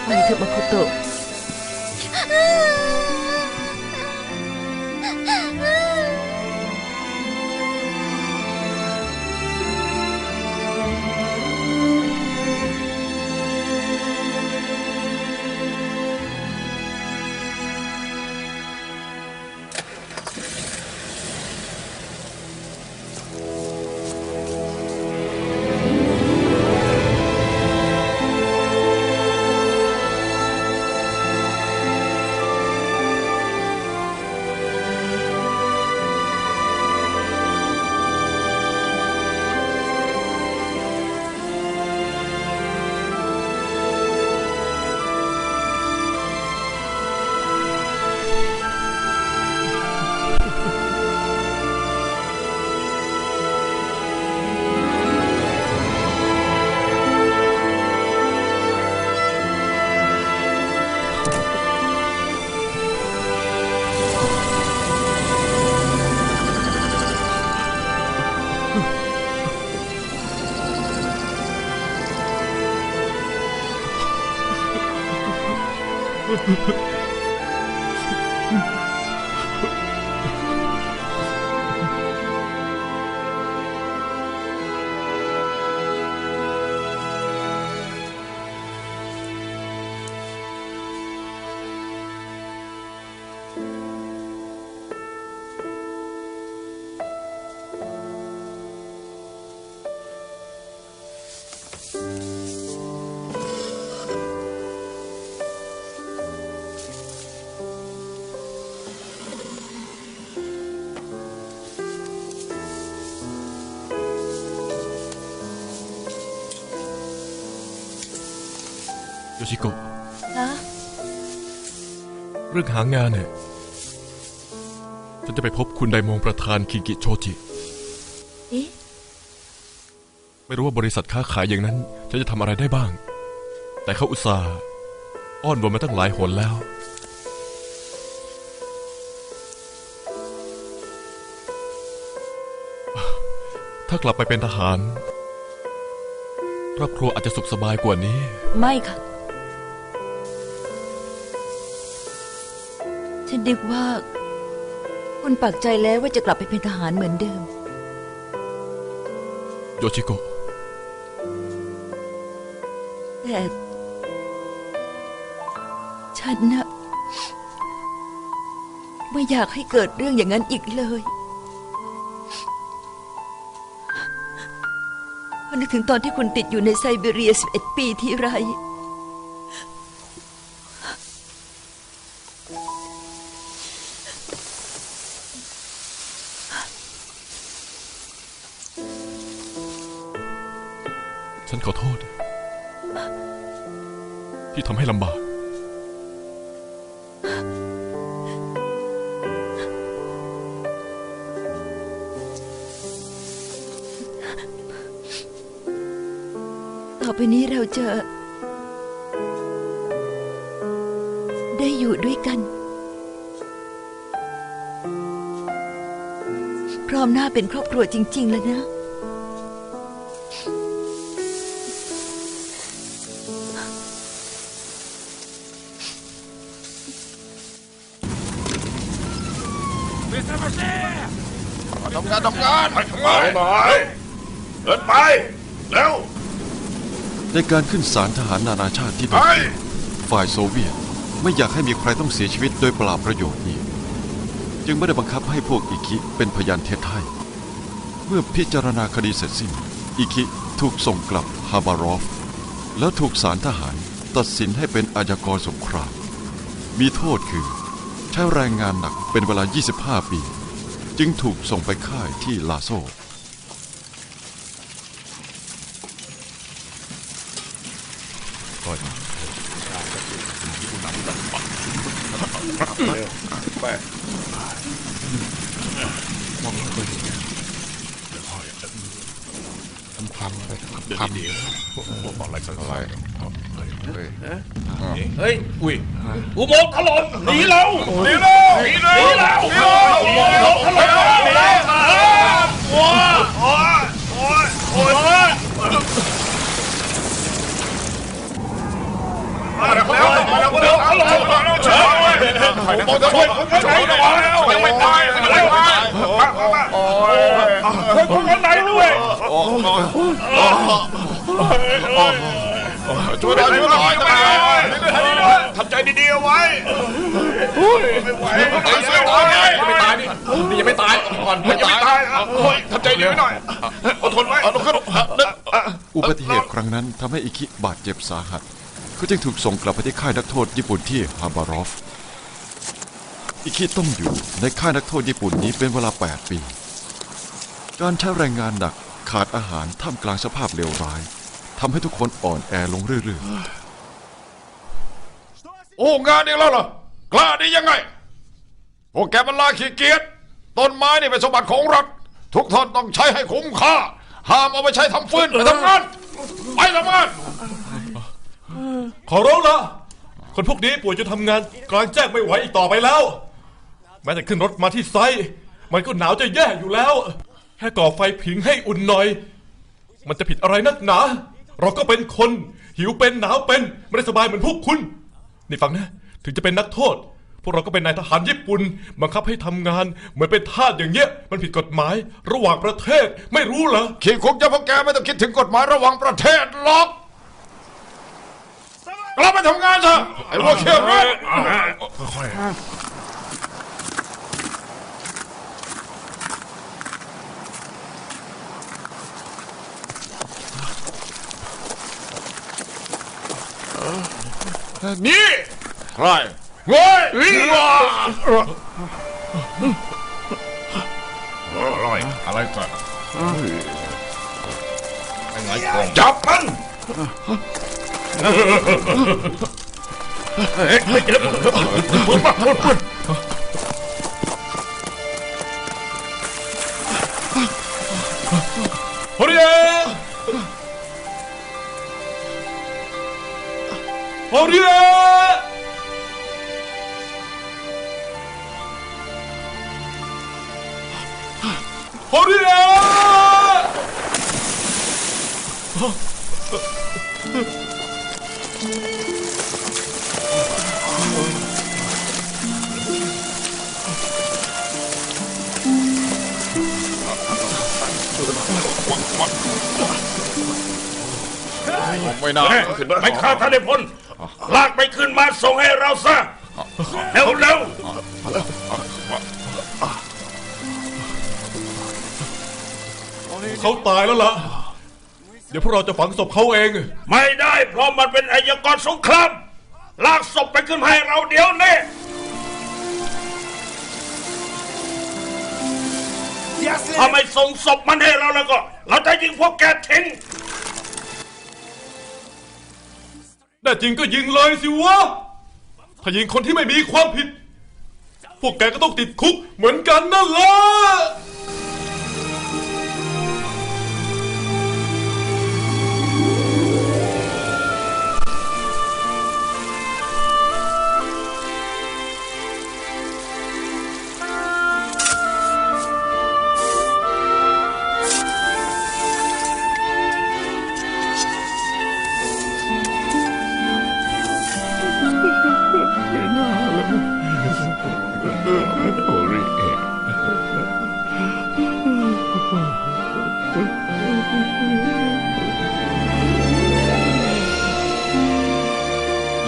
S5: ไปเถอะมาโคโตะ
S3: โยชิโกะ
S5: ฮะ
S3: เรื่องหางานเนี่ยฉันจะไปพบคุณไดมงประธานคิกิโชจิ
S5: เอ๊ะ
S3: ไม่รู้ว่าบริษัทค้าขายอย่างนั้นฉันจะทำอะไรได้บ้าง แต่เขาอุตส่าห์อ้อนวอนมาตั้งหลายหนแล้ว ถ้ากลับไปเป็นทหารครอบครัวอาจจะสุขสบายกว่านี้
S5: ไม่ค่ะ ฉันนึกว่า คุณปักใจแล้วว่าจะกลับไปเป็นทหารเหมือนเดิม
S3: โยชิโกะ
S5: แต่ฉันน่ะไม่อยากให้เกิดเรื่องอย่างนั้นอีกเลยพอนึกถึงตอนที่คุณติดอยู่ในไซบีเรีย11 ปีทีไร
S3: ฉันขอโทษ ที่ทำให้ลำบาก
S5: ต่อไปนี้เราจะได้อยู่ด้วยกัน พร้อมหน้าเป็นครอบครัวจริง ๆ แล้วนะ
S1: ทำงานไปทำงาน
S7: หน่อยเดินไปเร็ว
S2: ในการขึ้นศาลทหารนานาชาติที่โตเกียวฝ่ายโซเวียตไม่อยากให้มีใครต้องเสียชีวิตโดยเปล่าประโยชน์อีกจึงไม่ได้บังคับให้พวกอิคิเป็นพยานเท็จให้เมื่อพิจารณาคดีเสร็จสิ้นอิคิถูกส่งกลับฮาบารอฟแล้วถูกศาลทหารตัดสินให้เป็นอาชญากรสงครามมีโทษคือใช้แรงงานหนักเป็นเวลา 25 ปีจึงถูกส่งไปค่ายที่ลาโซ
S8: ไปพังไปพังอะไรกันอะไรเฮ้ยอุ้ยอุโมงค์ถล่มหนีเราหนีเราหนีเราหนีเราอุโมงค์ถล่มโอ้ยโอ้ยโอ้ยโอ้ยมาแล้วมาแล้วมาแล้วถล่มมาแล้วช่วยอุโมงค์ถล่มช่วยแล้วยังไม่ตายยังไม่ตายมาโอ้ยคนข้างในด้วยช่วยหน่อยช่วยหน่อยทำใจดีๆเอาไว้ไม่ไหวไม่ตายนี่ยังไม่ตายก่อนไม่ตายทำใจดีไว้หน่อยอดทนไว้
S2: อุบัติเหตุครั้งนั้นทำให้อิคิบาดเจ็บสาหัสเขาจึงถูกส่งกลับไปที่ค่ายนักโทษญี่ปุ่นที่ฮาบารอฟอิคิต้องอยู่ในค่ายนักโทษญี่ปุ่นนี้เป็นเวลา8 ปีการใช้แรงงานหนักขาดอาหารท่ามกลางสภาพเลวร้ายทำให้ทุกคนอ่อนแอลงเรื่อย
S1: ๆโอ้งานนี้แล้วเหรอกล้าได้ยังไงพวกแกมันลาขี้เกียจต้นไม้นี่เป็นสมบัติของรัฐทุกท่านต้องใช้ให้คุ้มค่าห้ามเอาไปใช้ทำฟืนไปทำงานไปทำงาน
S3: ขอร้องละคนพวกนี้ป่วยจนทำงานกลางแจ้งไม่ไหวอีกต่อไปแล้วแม้แต่ขึ้นรถมาที่ไซต์มันก็หนาวจะแย่อยู่แล้วแค่ก่อไฟผิงให้อุ่นหน่อยมันจะผิดอะไรนักหนาเราก็เป็นคนหิวเป็นหนาวเป็นไม่ได้สบายเหมือนพวกคุณนี่ฟังนะถึงจะเป็นนักโทษพวกเราก็เป็นนายทหารญี่ปุ่นบังคับให้ทำงานเหมือนเป็นทาสอย่างเงี้ยมันผิดกฎหมายระหว่างประเทศไม่รู้เหรอ
S1: ขี้คุกจะพวกแกไม่ต้องคิดถึงกฎหมายระหว่างประเทศหรอกกลับไปทำงานเถอะไอ้พวกเขี้ยวร้ายนี่ใครเว้ยอะไรกันยังไงก่อนจับมัน
S3: ฮอริเอะฮอริเอะฮอริเอะ
S1: ไม่น่า
S8: ไม่ฆ่าท่านได้พ้นลากไปขึ้นมาส่งให้เราซะเร็ว
S3: เขาตายแล้วล่ะเดี๋ยวพวกเราจะฝังศพเขาเอง
S8: ไม่ได้เพราะมันเป็นอัยกรสงครามลากศพไปขึ้นให้เราเดี๋ยวนี้ถ้าไม่ส่งศพมันให้เราแล้วก็เราจะยิงพวกแกทิ้ง
S3: แต่จริงก็ยิงเลยสิวะถ้ายิงคนที่ไม่มีความผิดพวกแกก็ต้องติดคุกเหมือนกันนั่นแหละ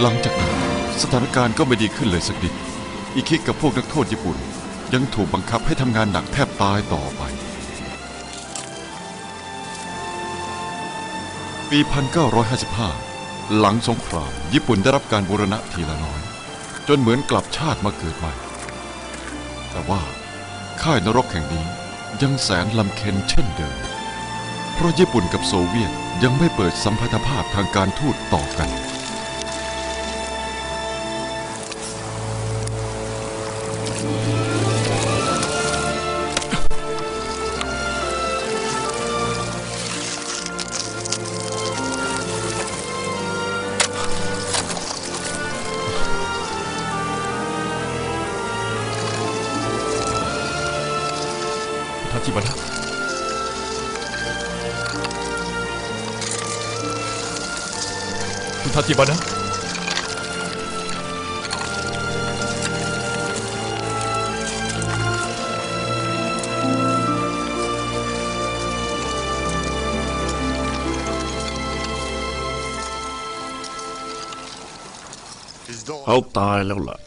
S2: หลังจากนั้นสถานการณ์ก็ไม่ดีขึ้นเลยสักนิดอิคิกับพวกนักโทษญี่ปุ่นยังถูกบังคับให้ทำงานหนักแทบตายต่อไปปี 1955 หลังสงครามญี่ปุ่นได้รับการบูรณะทีละน้อยจนเหมือนกลับชาติมาเกิดใหม่แต่ว่าค่ายนรกแห่งนี้ยังแสนลำเค็ญเช่นเดิมเพราะญี่ปุ่นกับโซเวียตยังไม่เปิดสัมพันธภาพทางการทูตต่อกัน
S3: จิบะนะคุณทาจิบะนะ
S7: เขาตายแล้วล่ะ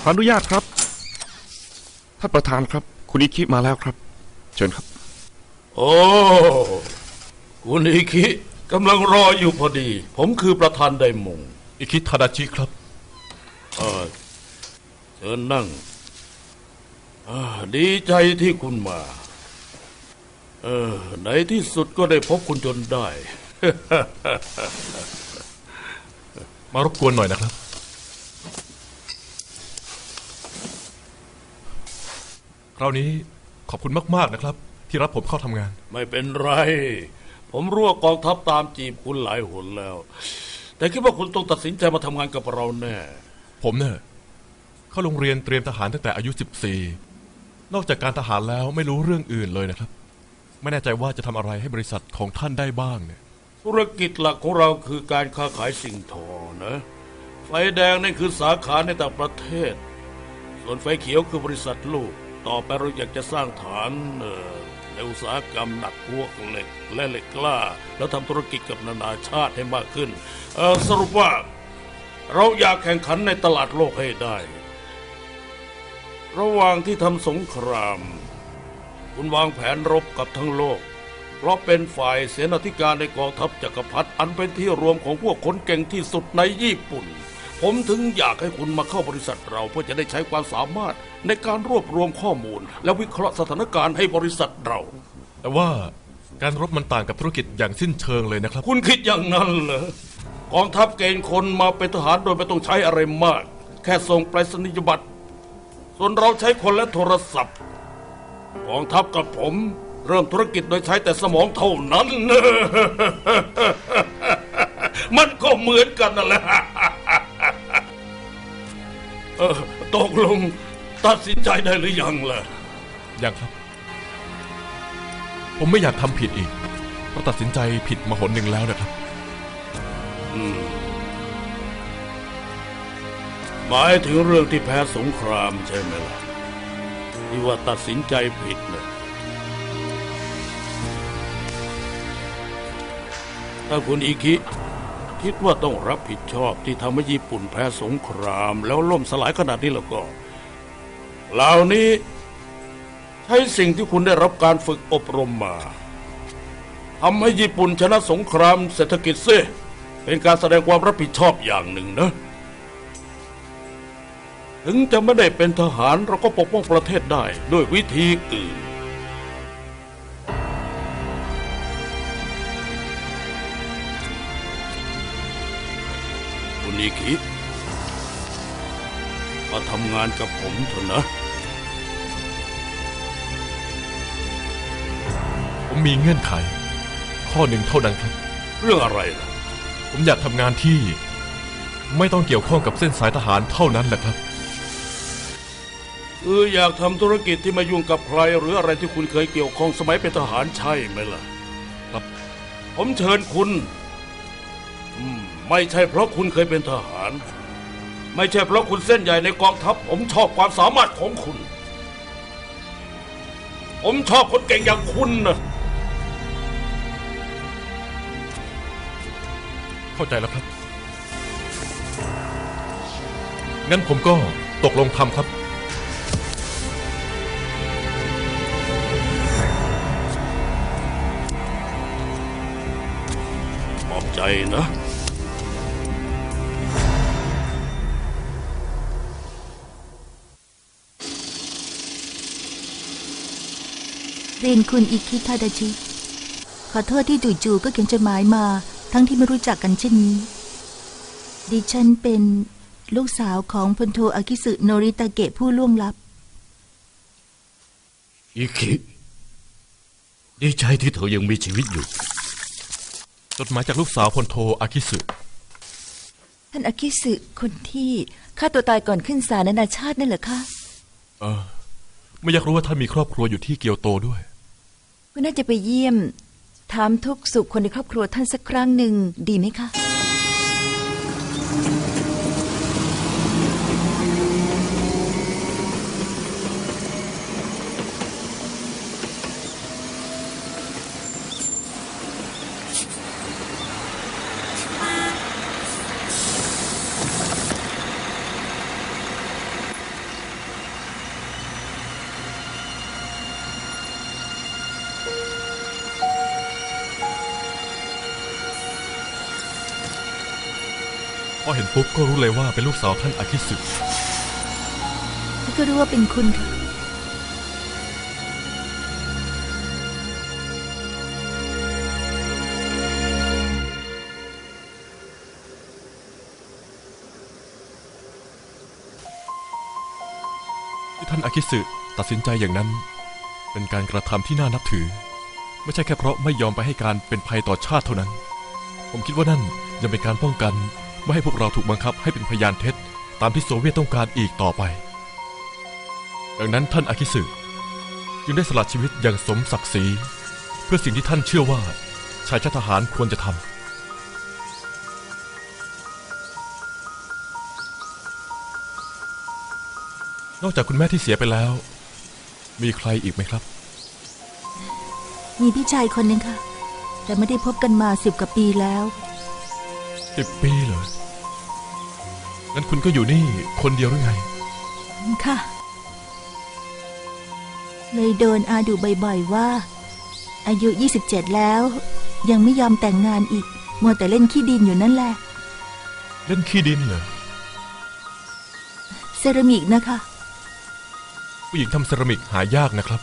S1: ขออนุญาตครับท่านประธานครับคุณอิคิมาแล้วครับเชิญครับ
S4: โอ้คุณอิคิกำลังรออยู่พอดีผมคือประธานไดมง
S3: อิคิทาดาชิครับ
S4: เชิญนั่งดีใจที่คุณมาในที่สุดก็ได้พบคุณจนได้
S3: มารบกวนหน่อยนะครับคราวนี้ขอบคุณมากๆนะครับที่รับผมเข้าทำงาน
S4: ไม่เป็นไรผมรู้ว่ากองทัพตามจีบคุณหลายหนแล้วแต่คิดว่าคุณต้องตัดสินใจมาทำงานกับเราแน่
S3: ผมเนี่ยเข้าโรงเรียนเตรียมทหารตั้งแต่อายุ14นอกจากการทหารแล้วไม่รู้เรื่องอื่นเลยนะครับไม่แน่ใจว่าจะทำอะไรให้บริษัทของท่านได้บ้างเนี่ย
S4: ธุรกิจหลักของเราคือการค้าขายสิ่งทอนะไฟแดงนั่นคือสาขาในต่างประเทศส่วนไฟเขียวคือบริษัทลูกต่อไปเราอยากจะสร้างฐานในอุตสาหกรรมหนักพวกเหล็กและเหล็กกล้าแล้วทำธุรกิจกับนานาชาติให้มากขึ้นสรุปว่าเราอยากแข่งขันในตลาดโลกให้ได้ระหว่างที่ทำสงครามคุณวางแผนรบกับทั้งโลกเพราะเป็นฝ่ายเสนาธิการในกองทัพจักรพรรดิอันเป็นที่รวมของพวกคนเก่งที่สุดในญี่ปุ่นผมถึงอยากให้คุณมาเข้าบริษัทเราเพื่อจะได้ใช้ความสามารถในการรวบรวมข้อมูลและวิเคราะห์สถานการณ์ให้บริษัทเรา
S3: แต่ว่าการรบมันต่างกับธุรกิจอย่างสิ้นเชิงเลยนะครับ
S4: คุณคิดอย่างนั้นเหรอกองทัพเกณฑ์คนมาเป็นทหารโดยไม่ต้องใช้อะไรมากแค่ส่งไปรษณียบัตรส่วนเราใช้คนและโทรศัพท์กองทัพกับผมเริ่มธุรกิจโดยใช้แต่สมองเท่านั้น มันก็เหมือนกันนั่นแหละตกลงตัดสินใจได้หรือยังล่ะ
S3: ยังครับผมไม่อยากทำผิดอีกเพราะตัดสินใจผิดมาหนหนึ่งแล้วนะครับ
S4: หมายถึงเรื่องที่แพ้สงครามใช่ไหมล่ะที่ว่าตัดสินใจผิดนะถ้าคุณอิคิคิดว่าต้องรับผิดชอบที่ทำให้ญี่ปุ่นแพ้สงครามแล้วล่มสลายขนาดนี้แล้วก็เหล่านี้ใช้สิ่งที่คุณได้รับการฝึกอบรมมาทำให้ญี่ปุ่นชนะสงครามเศรษฐกิจซิเป็นการแสดงความรับผิดชอบอย่างหนึ่งนะถึงจะไม่ได้เป็นทหารเราก็ปกป้องประเทศได้ด้วยวิธีอื่นคุณอิคิมาทำงานกับผมเถอะนะ
S3: ผมมีเงื่อนไขข้อหนึ่งเท่านั้นครับ
S4: เรื่องอะไรล่ะ
S3: ผมอยากทำงานที่ไม่ต้องเกี่ยวข้องกับเส้นสายทหารเท่านั้นแหละครับ
S4: อยากทำธุรกิจที่ไม่ยุ่งกับใครหรืออะไรที่คุณเคยเกี่ยวข้องสมัยเป็นทหารใช่ไหมล่ะ
S3: ครับ
S4: ผมเชิญคุณไม่ใช่เพราะคุณเคยเป็นทหาร
S12: ไม่ใช่เพราะคุณเส้นใหญ่ในกองทัพผมชอบความสามารถของคุณผมชอบคนเก่งอย่างคุณนะ
S3: เข้าใจแล้วครับงั้นผมก็ตกลงทำครับ
S7: ขอบใจนะ
S13: เรียนคุณอิคิทาดาชิขอโทษที่จู่ๆก็เขียนจดหมายมาทั้งที่ไม่รู้จักกันเช่นนี้ดิฉันเป็นลูกสาวของพลโทอากิสึโนริตาเกะผู้ล่วงลับ
S9: อิคิดีใจที่เธอยังมีชีวิตอยู่
S3: จดหมายจากลูกสาวพลโทอากิสึ
S5: ท่านอากิสึคนที่ฆ่าตัวตายก่อนขึ้นศาลนานาชาตินั่นเหรอคะ
S3: ไม่อยากรู้ว่าท่านมีครอบครัวอยู่ที่เกียวโตด้วย
S5: ก็น่าจะไปเยี่ยมถามทุกสุขคนในครอบครัวท่านสักครั้งหนึ่งดีไหมคะ
S3: พอเห็นปุ๊บก็รู้เลยว่าเป็นลูกสาวท่านอากิสึ
S13: ฉันก็รู้ว่าเป็นคุณค่ะ
S3: ที่ท่านอากิสึตัดสินใจอย่างนั้นเป็นการกระทำที่น่านับถือไม่ใช่แค่เพราะไม่ยอมไปให้การเป็นภัยต่อชาติเท่านั้นผมคิดว่านั่นยังเป็นการป้องกันไม่ให้พวกเราถูกบังคับให้เป็นพยานเท็จตามที่โซเวียตต้องการอีกต่อไปดังนั้นท่านอากิสึจึงได้สละชีวิตอย่างสมศักดิ์ศรีเพื่อสิ่งที่ท่านเชื่อว่าชายชาติทหารควรจะทำนอกจากคุณแม่ที่เสียไปแล้วมีใครอีกไหมครับ
S13: มีพี่ชายคนหนึ่งค่ะแต่ไม่ได้พบกันมา10 กว่าปีแล้ว
S3: 10 ปีเหรองั้นคุณก็อยู่นี่คนเดียวหรือไง
S13: ค่ะเลยโดนอาดุบ่อยๆว่าอายุ27แล้วยังไม่ยอมแต่งงานอีกมัวแต่เล่นขี้ดินอยู่นั่นแหละ
S3: เล่นขี้ดินเหรอ
S13: เซรามิกนะคะ
S3: ผู้หญิงทำเซรามิกหายากนะครับ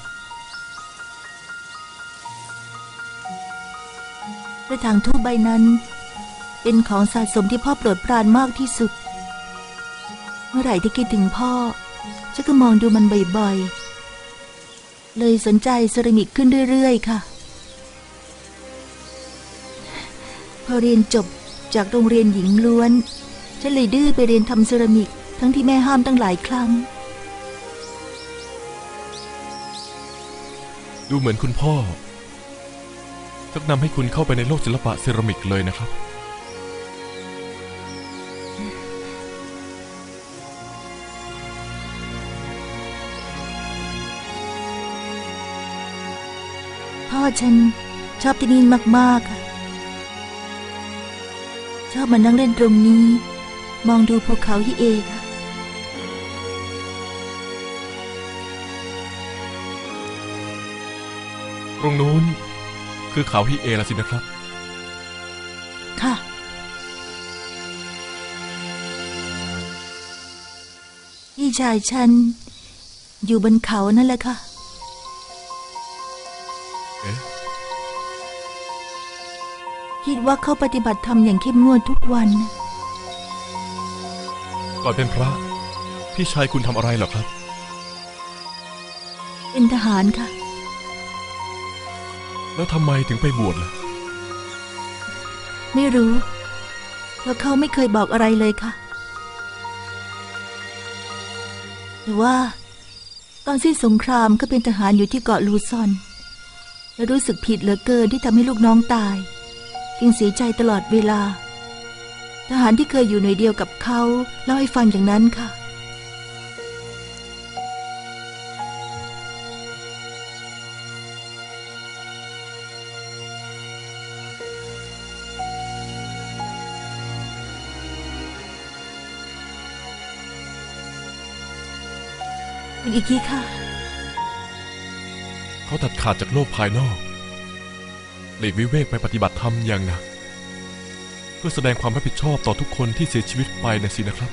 S13: กระถางทูบใบนั้นเป็นของสะสมที่พ่อโปรดปรานมากที่สุดเมื่อไหร่ที่คิดถึงพ่อฉันก็มองดูมันบ่อยๆเลยสนใจเซรามิกขึ้นเรื่อยๆค่ะพอเรียนจบจากโรงเรียนหญิงล้วนฉันเลยดื้อไปเรียนทำเซรามิกทั้งที่แม่ห้ามตั้งหลายครั้ง
S3: ดูเหมือนคุณพ่อชักนำให้คุณเข้าไปในโลกศิลปะเซรามิกเลยนะครับ
S13: พ่อฉันชอบที่นี่มากๆค่ะชอบมานั่งเล่นตรงนี้มองดูภูเขาฮิเอค่ะ
S3: ตรงนู้นคือเขาฮิเอละสินะครับ
S13: ค่ะพี่ชายฉันอยู่บนเขานั่นแหละค่ะคิดว่าเขาปฏิบัติธรรมอย่างเข้มงวดทุกวัน
S3: ก่อนเป็นพระพี่ชายคุณทำอะไรเหรอครับ
S13: เป็นทหารค่ะ
S3: แล้วทำไมถึงไปบวชล่ะ
S13: ไม่รู้เพราะเขาไม่เคยบอกอะไรเลยค่ะแต่ว่าตอนสิ้นสงครามก็เป็นทหารอยู่ที่เกาะลูซอนและรู้สึกผิดเหลือเกินที่ทำให้ลูกน้องตายจึงเสียใจตลอดเวลา ทหารที่เคยอยู่หน่วยเดียวกับเขาเล่าให้ฟังอย่างนั้นค่ะคุณอิคิค่ะ
S3: เขาตัดขาดจากโลกภายนอกหลีกวิเวกไปปฏิบัติธรรมอย่างหนักเพื่อแสดงความรับผิดชอบต่อทุกคนที่เสียชีวิตไปนะสินะครับ